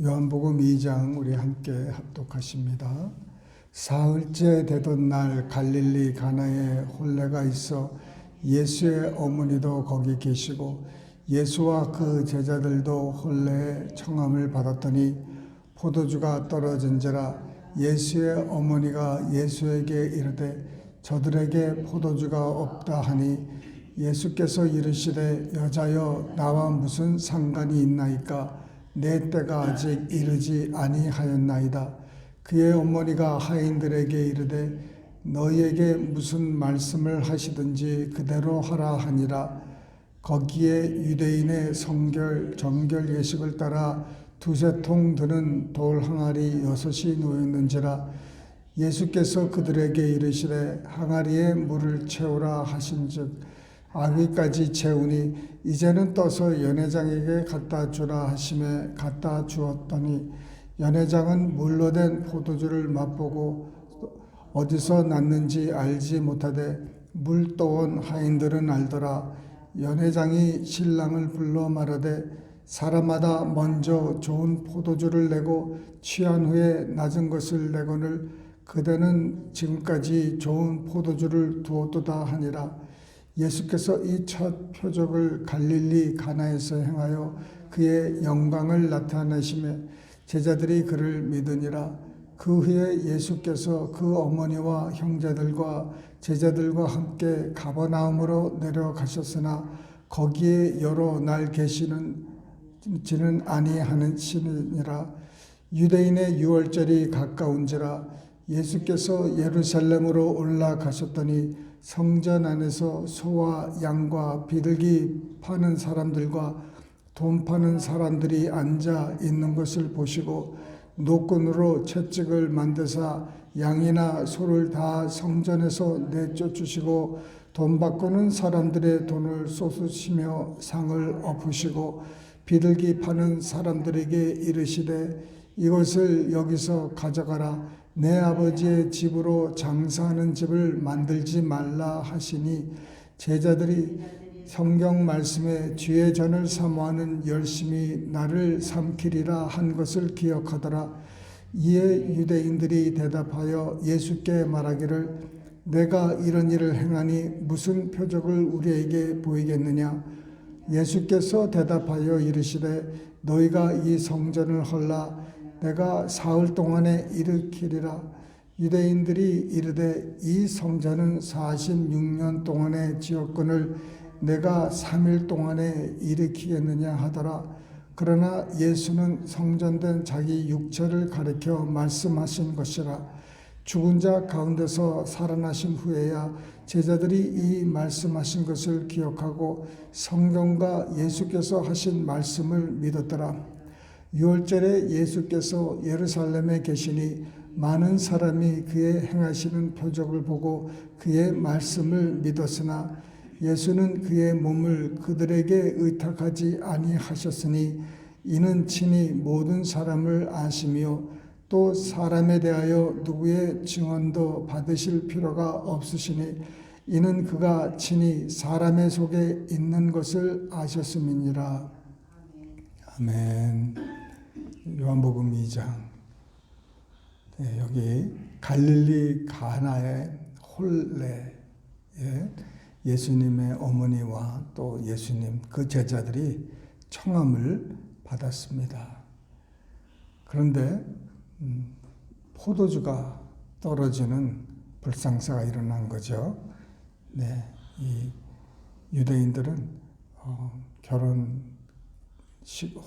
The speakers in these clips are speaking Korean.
요한복음 2장 우리 함께 합독하십니다. 사흘째 되던 날 갈릴리 가나에 혼례가 있어 예수의 어머니도 거기 계시고 예수와 그 제자들도 혼례에 청함을 받았더니 포도주가 떨어진지라 예수의 어머니가 예수에게 이르되 저들에게 포도주가 없다 하니 예수께서 이르시되 여자여 나와 무슨 상관이 있나이까 내 때가 아직 이르지 아니하였나이다. 그의 어머니가 하인들에게 이르되 너희에게 무슨 말씀을 하시든지 그대로 하라 하니라. 거기에 유대인의 정결 예식을 따라 두세 통 드는 돌 항아리 6이 놓였는지라. 예수께서 그들에게 이르시되 항아리에 물을 채우라 하신즉 아귀까지 채우니 이제는 떠서 연회장에게 갖다 주라 하심에 갖다 주었더니 연회장은 물로 된 포도주를 맛보고 어디서 났는지 알지 못하되 물 떠온 하인들은 알더라. 연회장이 신랑을 불러 말하되 사람마다 먼저 좋은 포도주를 내고 취한 후에 낮은 것을 내거늘 그대는 지금까지 좋은 포도주를 두었도다 하니라. 예수께서 이 첫 표적을 갈릴리 가나에서 행하여 그의 영광을 나타내시며 제자들이 그를 믿으니라. 그 후에 예수께서 그 어머니와 형제들과 제자들과 함께 가버나움으로 내려가셨으나 거기에 여러 날 계시지는 아니하시니라. 유대인의 유월절이 가까운지라. 예수께서 예루살렘으로 올라가셨더니 성전 안에서 소와 양과 비둘기 파는 사람들과 돈 파는 사람들이 앉아 있는 것을 보시고 노끈으로 채찍을 만드사 양이나 소를 다 성전에서 내쫓으시고 돈 바꾸는 사람들의 돈을 쏟으시며 상을 엎으시고 비둘기 파는 사람들에게 이르시되 이것을 여기서 가져가라. 내 아버지의 집으로 장사하는 집을 만들지 말라 하시니 제자들이 성경 말씀에 주의 전을 사모하는 열심히 나를 삼키리라 한 것을 기억하더라. 이에 유대인들이 대답하여 예수께 말하기를 내가 이런 일을 행하니 무슨 표적을 우리에게 보이겠느냐. 예수께서 대답하여 이르시되 너희가 이 성전을 헐라 내가 사흘 동안에 일으키리라. 유대인들이 이르되 이 성전은 46년 동안의 지었건을 내가 3일 동안에 일으키겠느냐 하더라. 그러나 예수는 성전된 자기 육체를 가리켜 말씀하신 것이라. 죽은 자 가운데서 살아나신 후에야 제자들이 이 말씀하신 것을 기억하고 성경과 예수께서 하신 말씀을 믿었더라. 유월절에 예수께서 예루살렘에 계시니 많은 사람이 그의 행하시는 표적을 보고 그의 말씀을 믿었으나 예수는 그의 몸을 그들에게 의탁하지 아니하셨으니 이는 친히 모든 사람을 아시며 또 사람에 대하여 누구의 증언도 받으실 필요가 없으시니 이는 그가 친히 사람의 속에 있는 것을 아셨음이니라. 아멘. 요한복음 2장. 여기 갈릴리 가나의 혼례에 예수님의 어머니와 또 예수님 그 제자들이 청함을 받았습니다. 그런데 포도주가 떨어지는 불상사가 일어난 거죠. 이 유대인들은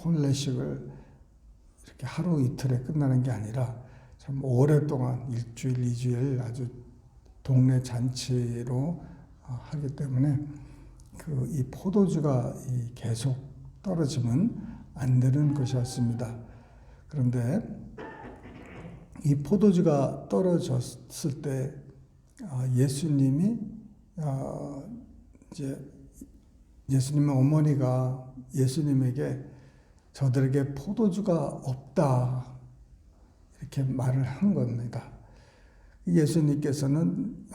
혼례식을 이렇게 하루 이틀에 끝나는 게 아니라 참 오랫동안 일주일, 2주일 아주 동네 잔치로 하기 때문에 이 포도주가 계속 떨어지면 안 되는 것이었습니다. 그런데 이 포도주가 떨어졌을 때 예수님이 예수님의 어머니가 예수님에게 저들에게 포도주가 없다 이렇게 말을 한 겁니다. 예수님께서는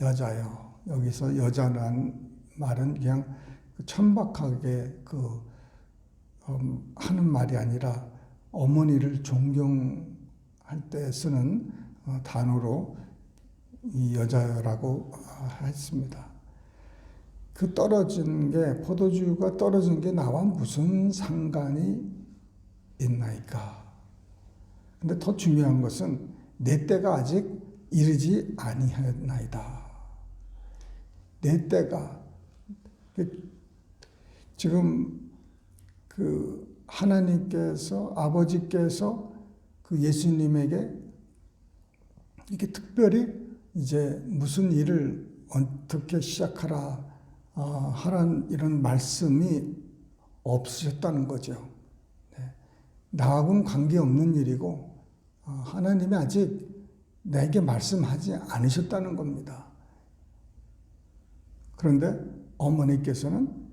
여자요. 여기서 여자란 말은 그냥 천박하게 하는 말이 아니라 어머니를 존경할 때 쓰는 단어로 이 여자라고 했습니다. 그 떨어진 게, 포도주가 떨어진 게 나와 무슨 상관이 있나이까. 근데 더 중요한 것은 내 때가 아직 이르지 아니하였나이다. 내 때가 지금 그 하나님께서, 아버지께서 그 예수님에게 이게 특별히 이제 무슨 일을 어떻게 시작하라 하란 이런 말씀이 없으셨다는 거죠. 네. 나하고는 관계없는 일이고 하나님이 아직 내게 말씀하지 않으셨다는 겁니다. 그런데 어머니께서는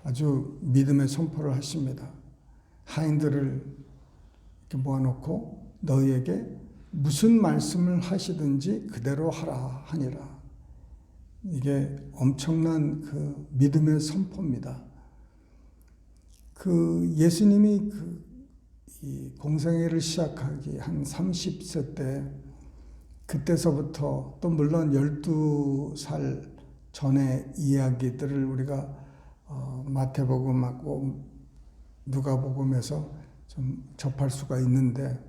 아주 믿음의 선포를 하십니다. 하인들을 이렇게 모아놓고 너희에게 무슨 말씀을 하시든지 그대로 하라 하니라. 이게 엄청난 그 믿음의 선포입니다. 그 예수님이 이 공생애를 시작하기 한 30세 때, 그때서부터 또 물론 12살 전의 이야기들을 우리가 마태복음하고 누가복음에서 좀 접할 수가 있는데,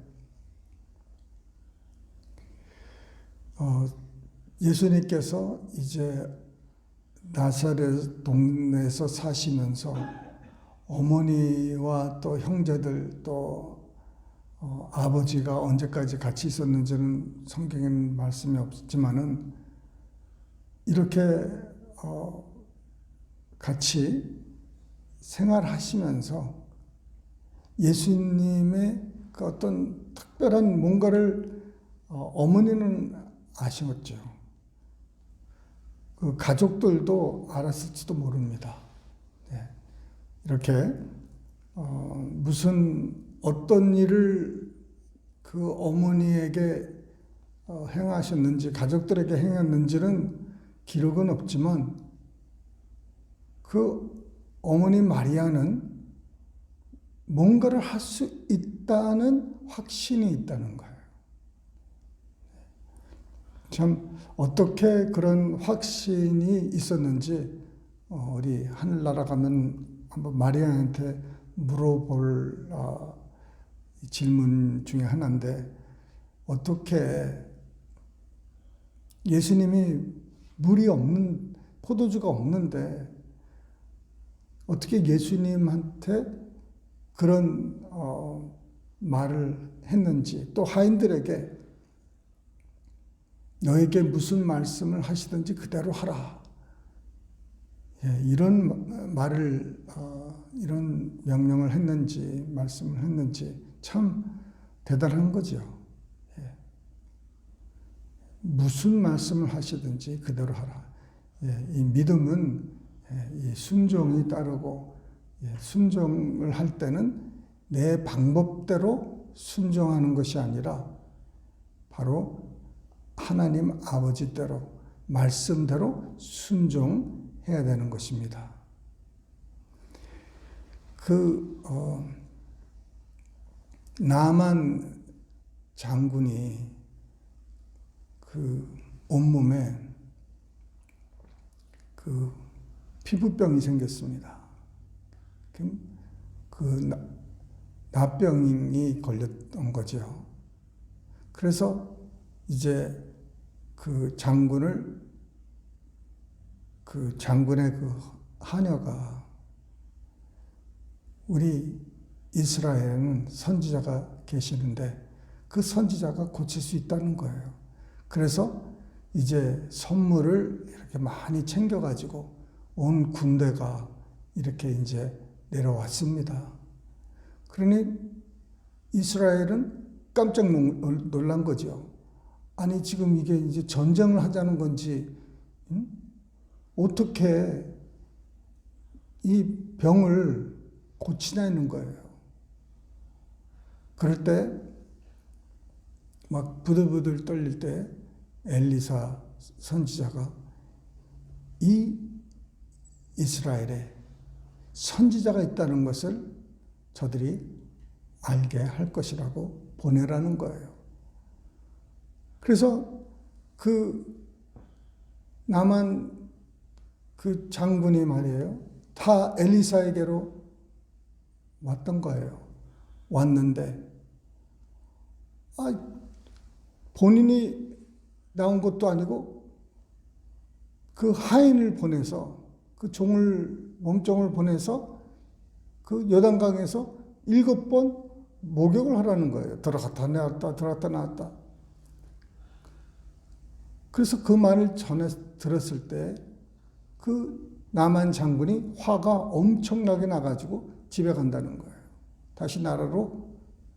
예수님께서 이제 나사렛 동네에서 사시면서 어머니와 또 형제들 또 아버지가 언제까지 같이 있었는지는 성경에는 말씀이 없지만은 이렇게 같이 생활하시면서 예수님의 그 어떤 특별한 뭔가를 어머니는 아셨죠. 그 가족들도 알았을지도 모릅니다. 네. 이렇게 무슨 어떤 일을 그 어머니에게 행하셨는지, 가족들에게 행했는지는 기록은 없지만 그 어머니 마리아는 뭔가를 할 수 있다는 확신이 있다는 거예요. 참 어떻게 그런 확신이 있었는지 우리 하늘나라 가면 한번 마리아한테 물어볼 질문 중에 하나인데, 어떻게 예수님이 물이 없는, 포도주가 없는데 어떻게 예수님한테 그런 말을 했는지, 또 하인들에게 너에게 무슨 말씀을 하시든지 그대로 하라, 이런 말을 이런 명령을 했는지 말씀을 했는지 참 대단한 거죠. 무슨 말씀을 하시든지 그대로 하라. 이 믿음은 이 순종이 따르고, 순종을 할 때는 내 방법대로 순종하는 것이 아니라 바로 하나님 아버지대로, 말씀대로 순종해야 되는 것입니다. 나만 장군이 그 온몸에 그 피부병이 생겼습니다. 그 나병이 걸렸던 거죠. 그래서 이제 그 장군의 그 하녀가, 우리 이스라엘에는 선지자가 계시는데 그 선지자가 고칠 수 있다는 거예요. 그래서 이제 선물을 이렇게 많이 챙겨가지고 온 군대가 이렇게 이제 내려왔습니다. 그러니 이스라엘은 깜짝 놀란 거죠. 아니, 지금 이게 이제 전쟁을 하자는 건지, 어떻게 이 병을 고치냐는 거예요. 그럴 때 막 부들부들 떨릴 때 엘리사 선지자가 이 이스라엘에 선지자가 있다는 것을 저들이 알게 할 것이라고 보내라는 거예요. 그래서 그 나만 그 장군이 말이에요. 다 엘리사에게로 왔던 거예요. 왔는데 본인이 나온 것도 아니고 그 하인을 보내서 그 몸종을 보내서 그 요단강에서 7번 목욕을 하라는 거예요. 들어갔다 나왔다 들어갔다 나왔다. 그래서 그 말을 들었을 때 그 나만 장군이 화가 엄청나게 나가지고 집에 간다는 거예요. 다시 나라로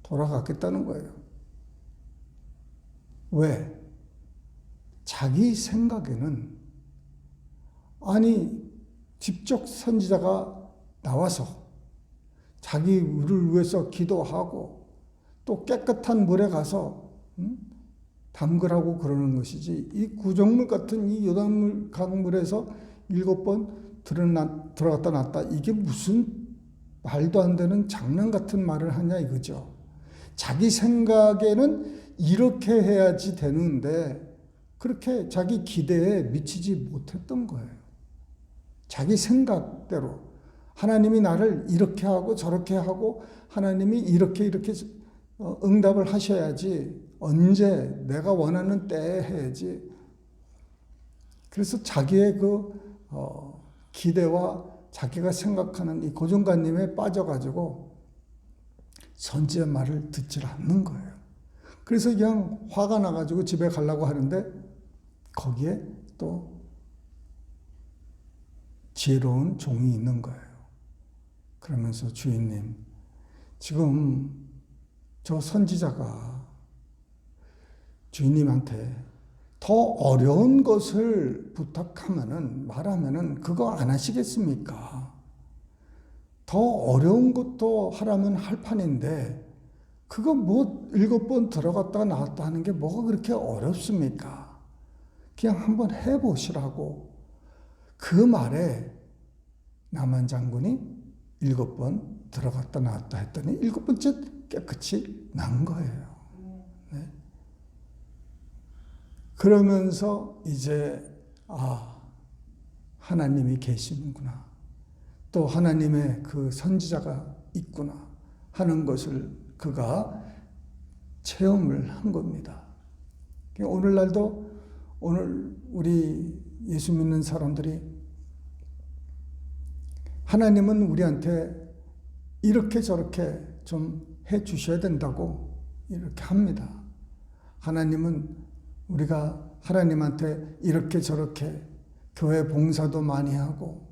돌아갔겠다는 거예요. 왜? 자기 생각에는 직접 선지자가 나와서 자기를 위해서 기도하고 또 깨끗한 물에 가서 담그라고 그러는 것이지, 이 구정물 같은 이 요단물 강물에서 7번 들어갔다 나왔다, 이게 무슨 말도 안 되는 장난 같은 말을 하냐 이거죠. 자기 생각에는 이렇게 해야지 되는데 그렇게 자기 기대에 미치지 못했던 거예요. 자기 생각대로 하나님이 나를 이렇게 하고 저렇게 하고 하나님이 이렇게 응답을 하셔야지, 언제 내가 원하는 때에 해야지. 그래서 자기의 기대와 자기가 생각하는 이 고정관념에 빠져가지고 선지의 말을 듣질 않는 거예요. 그래서 그냥 화가 나가지고 집에 가려고 하는데 거기에 또 지혜로운 종이 있는 거예요. 그러면서 주인님, 지금 저 선지자가 주인님한테 더 어려운 것을 말하면은 그거 안 하시겠습니까? 더 어려운 것도 하라면 할 판인데 그거 7번 들어갔다 나왔다 하는 게 뭐가 그렇게 어렵습니까? 그냥 한번 해보시라고. 그 말에 나만 장군이 7번 들어갔다 나왔다 했더니 7번째 깨끗이 난 거예요. 네. 그러면서 이제 하나님이 계시는구나, 또 하나님의 그 선지자가 있구나 하는 것을 그가 체험을 한 겁니다. 오늘날도 우리 예수 믿는 사람들이 하나님은 우리한테 이렇게 저렇게 좀 해 주셔야 된다고 이렇게 합니다. 하나님은 우리가 하나님한테 이렇게 저렇게 교회 봉사도 많이 하고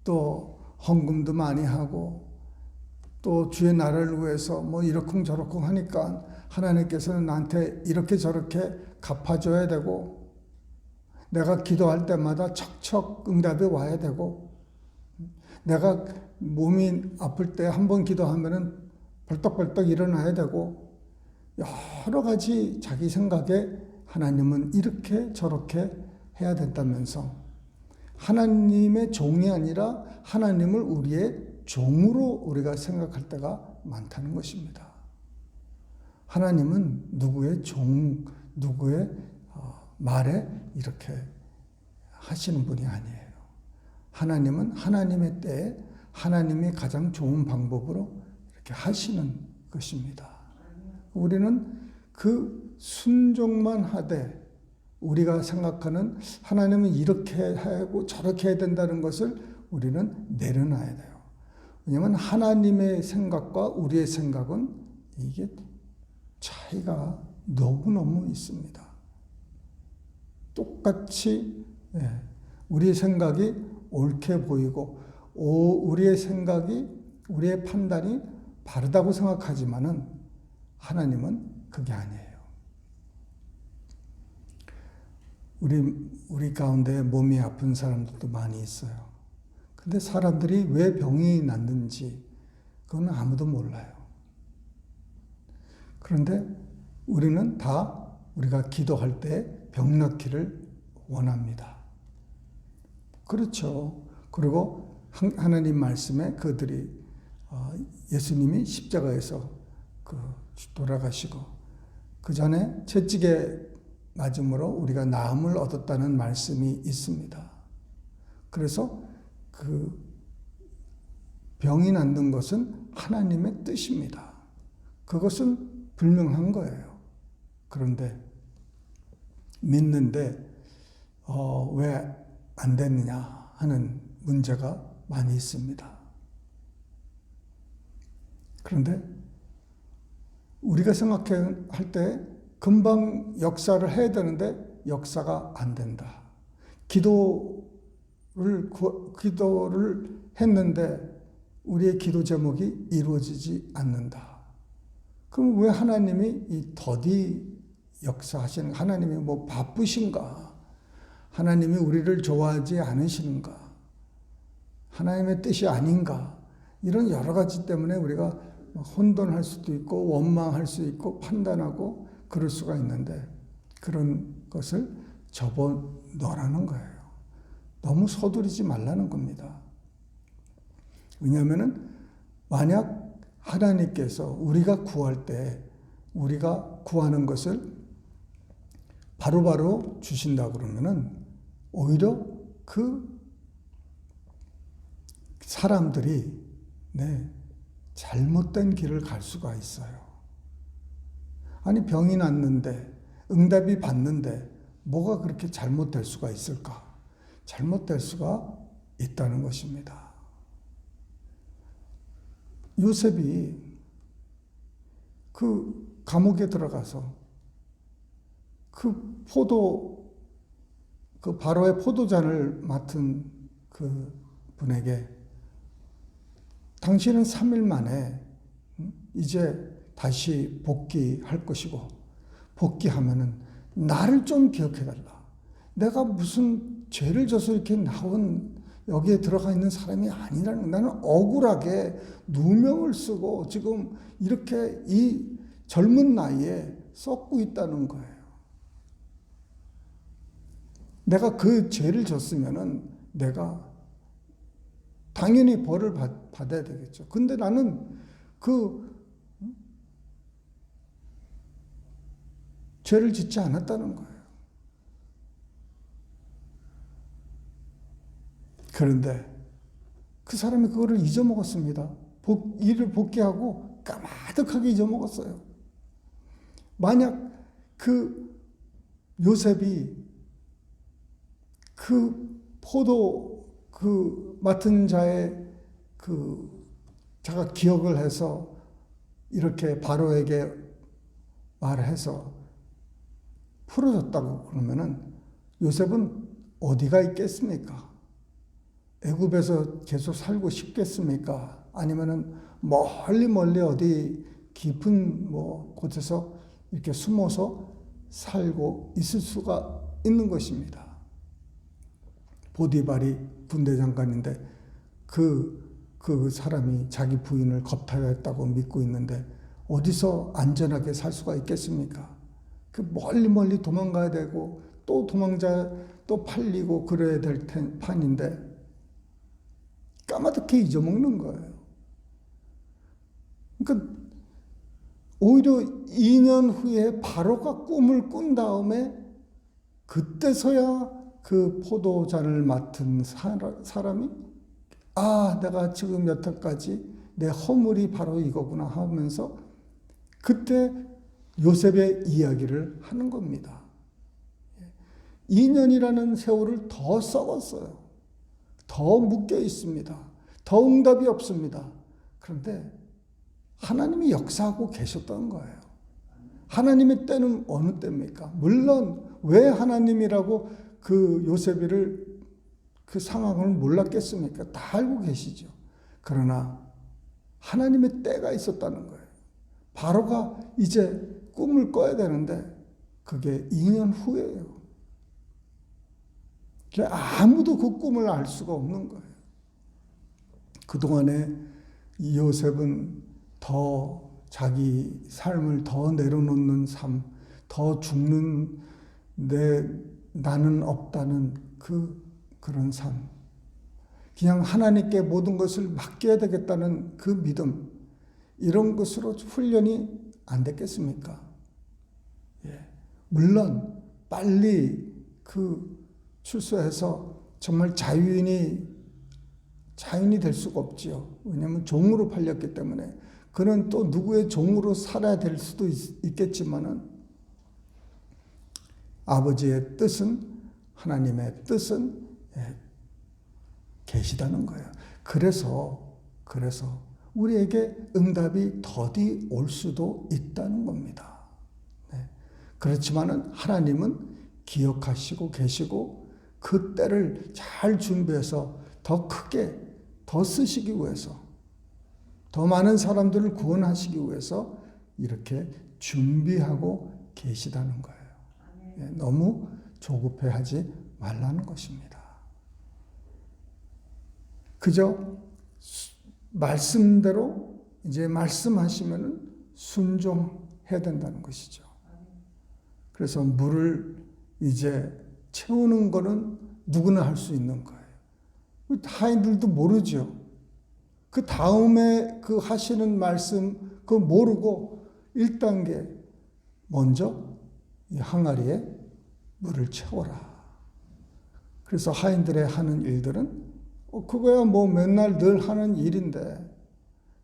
또 헌금도 많이 하고 또 주의 나라를 위해서 이러쿵저러쿵 하니까 하나님께서는 나한테 이렇게 저렇게 갚아줘야 되고, 내가 기도할 때마다 척척 응답이 와야 되고, 내가 몸이 아플 때 한 번 기도하면은 벌떡벌떡 일어나야 되고, 여러 가지 자기 생각에 하나님은 이렇게 저렇게 해야 된다면서 하나님의 종이 아니라 하나님을 우리의 종으로 우리가 생각할 때가 많다는 것입니다. 하나님은 누구의 말에 이렇게 하시는 분이 아니에요. 하나님은 하나님의 때에 하나님이 가장 좋은 방법으로 이렇게 하시는 것입니다. 우리는 그 순종만 하되 우리가 생각하는 하나님은 이렇게 하고 저렇게 해야 된다는 것을 우리는 내려놔야 돼요. 왜냐하면 하나님의 생각과 우리의 생각은 이게 차이가 너무너무 있습니다. 똑같이 우리의 생각이 옳게 보이고 우리의 생각이, 우리의 판단이 바르다고 생각하지만은 하나님은 그게 아니에요. 우리 가운데 몸이 아픈 사람들도 많이 있어요. 근데 사람들이 왜 병이 났는지 그건 아무도 몰라요. 그런데 우리는 다 우리가 기도할 때 병 낫기를 원합니다. 그렇죠. 그리고 하나님 말씀에 그들이 예수님이 십자가에서 돌아가시고 그 전에 채찍에 맞음으로 우리가 나음을 얻었다는 말씀이 있습니다. 그래서 그 병이 낫는 것은 하나님의 뜻입니다. 그것은 분명한 거예요. 그런데 믿는데 왜 안 됐느냐 하는 문제가 많이 있습니다. 그런데 우리가 생각할 때 금방 역사를 해야 되는데 역사가 안 된다. 기도를 했는데 우리의 기도 제목이 이루어지지 않는다. 그럼 왜 하나님이 이 더디 역사하시는, 하나님이 뭐 바쁘신가? 하나님이 우리를 좋아하지 않으시는가? 하나님의 뜻이 아닌가? 이런 여러 가지 때문에 우리가 혼돈할 수도 있고 원망할 수 있고 판단하고 그럴 수가 있는데 그런 것을 접어놓으라는 거예요. 너무 서두르지 말라는 겁니다. 왜냐하면은 만약 하나님께서 우리가 구할 때 우리가 구하는 것을 바로바로 주신다 그러면은 오히려 그 사람들이 잘못된 길을 갈 수가 있어요. 아니 병이 났는데 응답이 받는데 뭐가 그렇게 잘못될 수가 있을까? 잘못될 수가 있다는 것입니다. 요셉이 그 감옥에 들어가서 그 바로의 포도잔을 맡은 그 분에게 당신은 3일 만에 이제 다시 복귀할 것이고 복귀하면은 나를 좀 기억해달라. 내가 무슨 죄를 져서 이렇게 나온 여기에 들어가 있는 사람이 아니라는, 나는 억울하게 누명을 쓰고 지금 이렇게 이 젊은 나이에 썩고 있다는 거예요. 내가 그 죄를 졌으면은 내가 당연히 벌을 받아야 되겠죠. 근데 나는 그 죄를 짓지 않았다는 거예요. 그런데 그 사람이 그거를 잊어먹었습니다. 일을 복귀하고 까마득하게 잊어먹었어요. 만약 그 요셉이 그 포도 맡은 자의 자가 기억을 해서 이렇게 바로에게 말해서 풀어줬다고 그러면은 요셉은 어디가 있겠습니까? 애굽에서 계속 살고 싶겠습니까? 아니면은 멀리 어디 깊은 곳에서 이렇게 숨어서 살고 있을 수가 있는 것입니다. 보디발이 군대 장관인데 그 사람이 자기 부인을 겁탈했다고 믿고 있는데 어디서 안전하게 살 수가 있겠습니까? 그 멀리 도망가야 되고 또 또 팔리고 그래야 될 판인데 까마득히 잊어먹는 거예요. 그러니까 오히려 2년 후에 바로가 꿈을 꾼 다음에 그때서야 그 포도잔을 맡은 사람이 내가 지금 여태까지 내 허물이 바로 이거구나 하면서 그때 요셉의 이야기를 하는 겁니다. 2년이라는 세월을 더 썩었어요. 더 묶여 있습니다. 더 응답이 없습니다. 그런데 하나님이 역사하고 계셨던 거예요. 하나님의 때는 어느 때입니까? 물론 왜 하나님이라고 그 요셉이를 그 상황을 몰랐겠습니까? 다 알고 계시죠. 그러나 하나님의 때가 있었다는 거예요. 바로가 이제 꿈을 꿔야 되는데 그게 2년 후예요. 아무도 그 꿈을 알 수가 없는 거예요. 그동안에 요셉은 더 자기 삶을 더 내려놓는 삶, 더 죽는 나는 없다는 그런 삶. 그냥 하나님께 모든 것을 맡겨야 되겠다는 그 믿음, 이런 것으로 훈련이 안 됐겠습니까? 예. 물론 빨리 그 출소해서 정말 자유인이 될 수가 없지요. 왜냐하면 종으로 팔렸기 때문에. 그는 또 누구의 종으로 살아야 될 수도 있겠지만은 아버지의 뜻은, 하나님의 뜻은 계시다는 거예요. 그래서 우리에게 응답이 더디 올 수도 있다는 겁니다. 네. 그렇지만은 하나님은 기억하시고 계시고 그 때를 잘 준비해서 더 크게, 더 쓰시기 위해서, 더 많은 사람들을 구원하시기 위해서 이렇게 준비하고 계시다는 거예요. 네. 너무 조급해하지 말라는 것입니다. 그저 말씀대로 이제 말씀하시면 순종해야 된다는 것이죠. 그래서 물을 이제 채우는 거는 누구나 할 수 있는 거예요. 하인들도 모르죠. 그 다음에 그 하시는 말씀 그거 모르고 1단계 먼저 이 항아리에 물을 채워라. 그래서 하인들의 하는 일들은 그거야 뭐 맨날 늘 하는 일인데,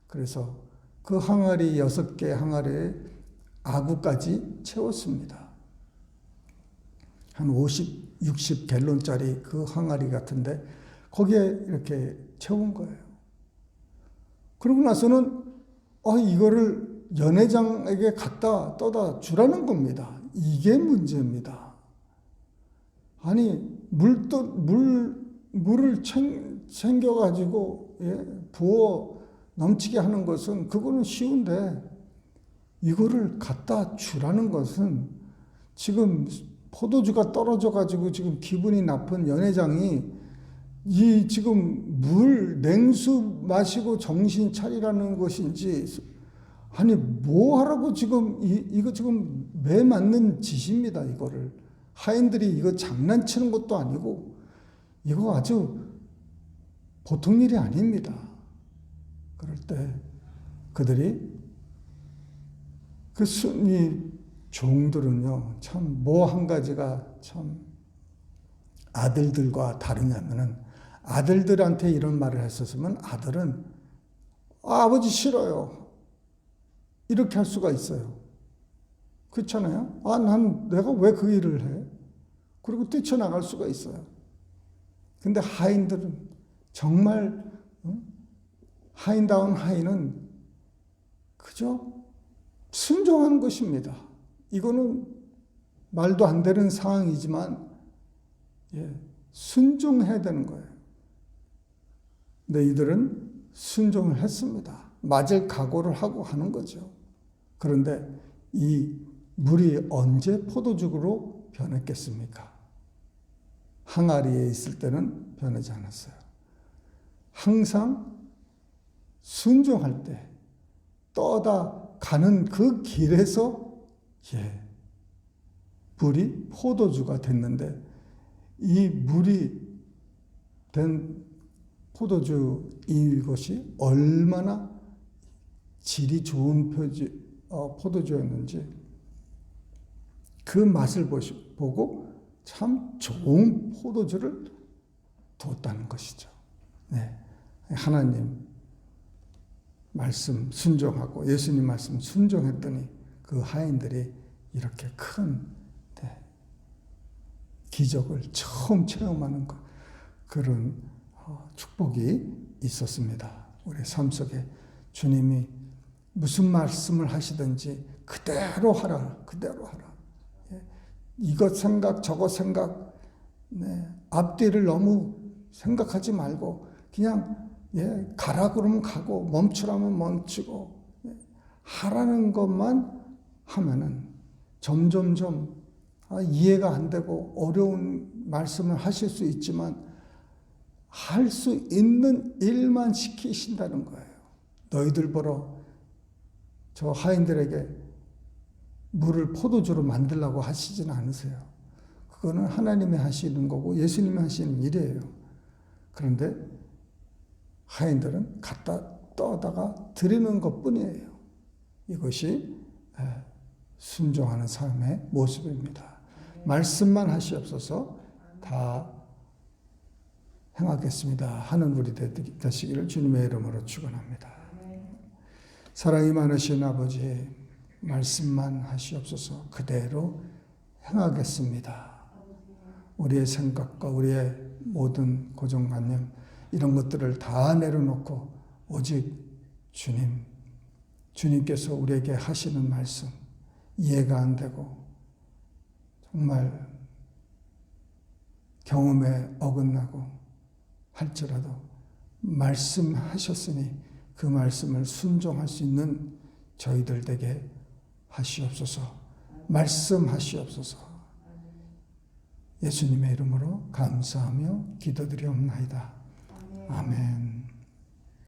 그래서 그 항아리 6개 항아리에 아구까지 채웠습니다. 한 50, 60 갤론짜리 그 항아리 같은데 거기에 이렇게 채운 거예요. 그러고 나서는 이거를 연회장에게 갖다 떠다 주라는 겁니다. 이게 문제입니다. 아니 물을 챙겨가지고 부어 넘치게 하는 것은 그거는 쉬운데, 이거를 갖다 주라는 것은 지금 포도주가 떨어져가지고 지금 기분이 나쁜 연회장이 이 지금 냉수 마시고 정신 차리라는 것인지, 아니 뭐 하라고 지금 이거 지금 매 맞는 짓입니다. 이거를 하인들이 이거 장난치는 것도 아니고 이거 아주 보통 일이 아닙니다. 그럴 때 그들이 이 종들은요, 참 뭐 한 가지가 참 아들들과 다르냐면은, 아들들한테 이런 말을 했었으면 아들은 아버지 싫어요, 이렇게 할 수가 있어요. 그렇잖아요. 내가 왜 그 일을 해? 그리고 뛰쳐나갈 수가 있어요. 근데 하인들은 정말 하인다운 하인은 그저 순종하는 것입니다. 이거는 말도 안 되는 상황이지만 순종해야 되는 거예요. 근데 이들은 순종을 했습니다. 맞을 각오를 하고 하는 거죠. 그런데 이 물이 언제 포도죽으로 변했겠습니까? 항아리에 있을 때는 변하지 않았어요. 항상 순종할 때 떠다 가는 그 길에서 물이 포도주가 됐는데, 이 물이 된 포도주 이것이 얼마나 질이 좋은 포도주였는지 그 맛을 보고 참 좋은 포도주를 뒀다는 것이죠. 네. 하나님 말씀 순종하고 예수님 말씀 순종했더니 그 하인들이 이렇게 큰 기적을 처음 체험하는 그런 축복이 있었습니다. 우리 삶 속에 주님이 무슨 말씀을 하시든지 그대로 하라, 그대로 하라. 이것 생각, 저것 생각, 앞뒤를 너무 생각하지 말고 그냥 가라 그러면 가고 멈추라면 멈추고 하라는 것만 하면은 점점점 이해가 안 되고 어려운 말씀을 하실 수 있지만 할 수 있는 일만 시키신다는 거예요. 너희들 보러 저 하인들에게 물을 포도주로 만들라고 하시지는 않으세요. 그거는 하나님이 하시는 거고 예수님이 하시는 일이에요. 그런데 하인들은 갖다 떠다가 드리는 것뿐이에요. 이것이 순종하는 삶의 모습입니다. 말씀만 하시옵소서 다 행하겠습니다 하는 우리 되시기를 주님의 이름으로 축원합니다. 사랑이 많으신 아버지, 말씀만 하시옵소서 그대로 행하겠습니다. 우리의 생각과 우리의 모든 고정관념 이런 것들을 다 내려놓고 오직 주님께서 우리에게 하시는 말씀 이해가 안 되고 정말 경험에 어긋나고 할지라도 말씀하셨으니 그 말씀을 순종할 수 있는 저희들 되게 하시옵소서. 말씀하시옵소서. 예수님의 이름으로 감사하며 기도드리옵나이다. 아멘.